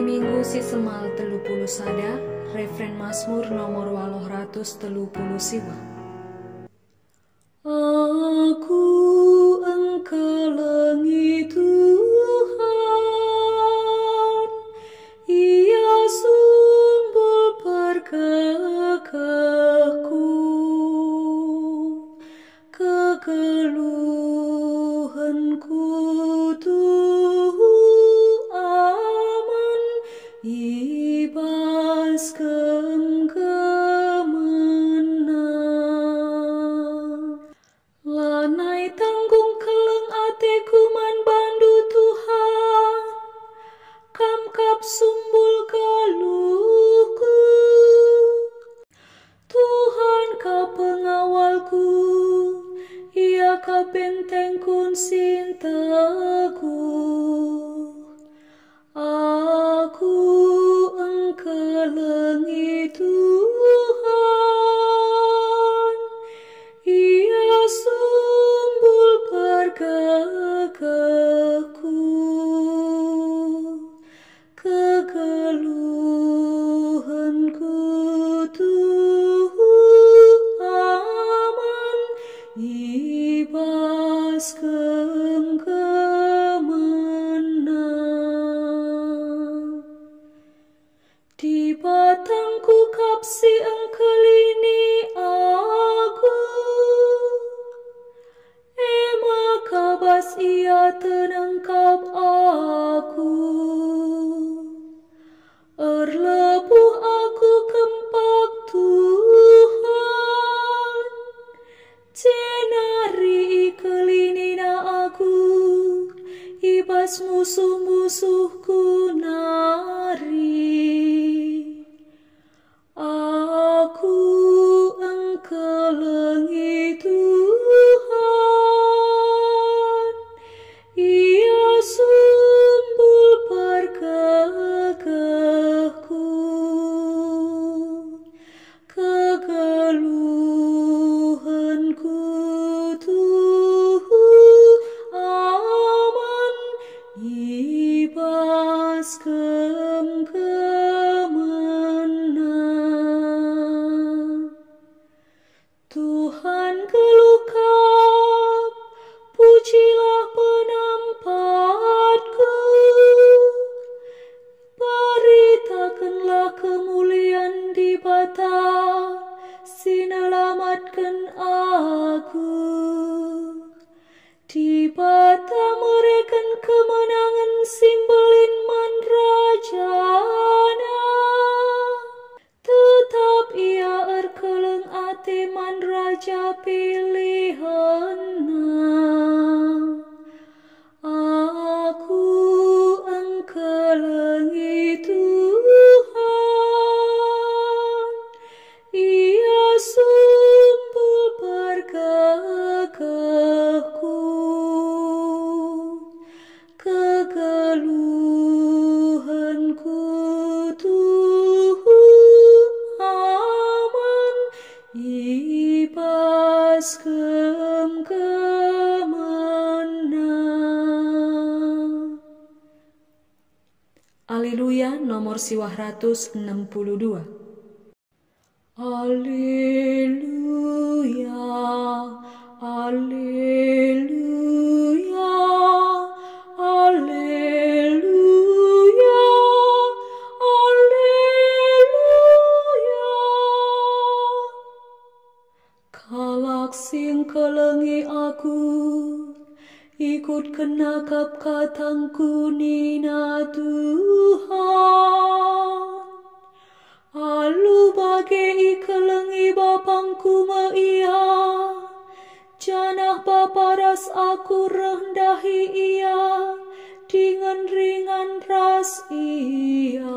Minggu sisemal 30 sada, refren Mazmur nomor 830 siwa. Aku engkelengi Tuhan, Ia sumbul perkekehku, kegeluhanku ibas kemenang. Lanai tanggung keleng ateku man bandu Tuhan, kamkap sumbul galuhku. Tuhan ka pengawalku, Ia ka bentengku sintaku. Aku engkelengi Tuhan, Ia sumbul perkekehku, kegeluhanku aman ibas di batangku kapsi engkelini aku, ema kabas Ia tenangkap aku. Erlepuh aku kempak Tuhan, cenari kelinina aku, ibas musuh-musuhku nari. Aku engkelengi Tuhan, Ia sumbul perkekehku, kegeluhanku aman ibas Tuhan gelukap, pujilah penampatku, beritakanlah kemuliaan di bata, sinelamatkan aku. Di bata mereken kemenangan simbelin man rajana, tetap Ia erkeleng ate man raja pilihanna. Aku engkelengi Tuhan, Ia sumbul perkekehku, kegeluhanku aman ibas kemenang. Haleluya nomor siwah 162. Haleluya, haleluya, haleluya, haleluya. Kalak sing kelengi aku, ikut kenakap katangku nina Tuhan. Alu bagi ikelengi bapangku meia, janah baparas aku rendahi Ia, dengan ringan ras Ia.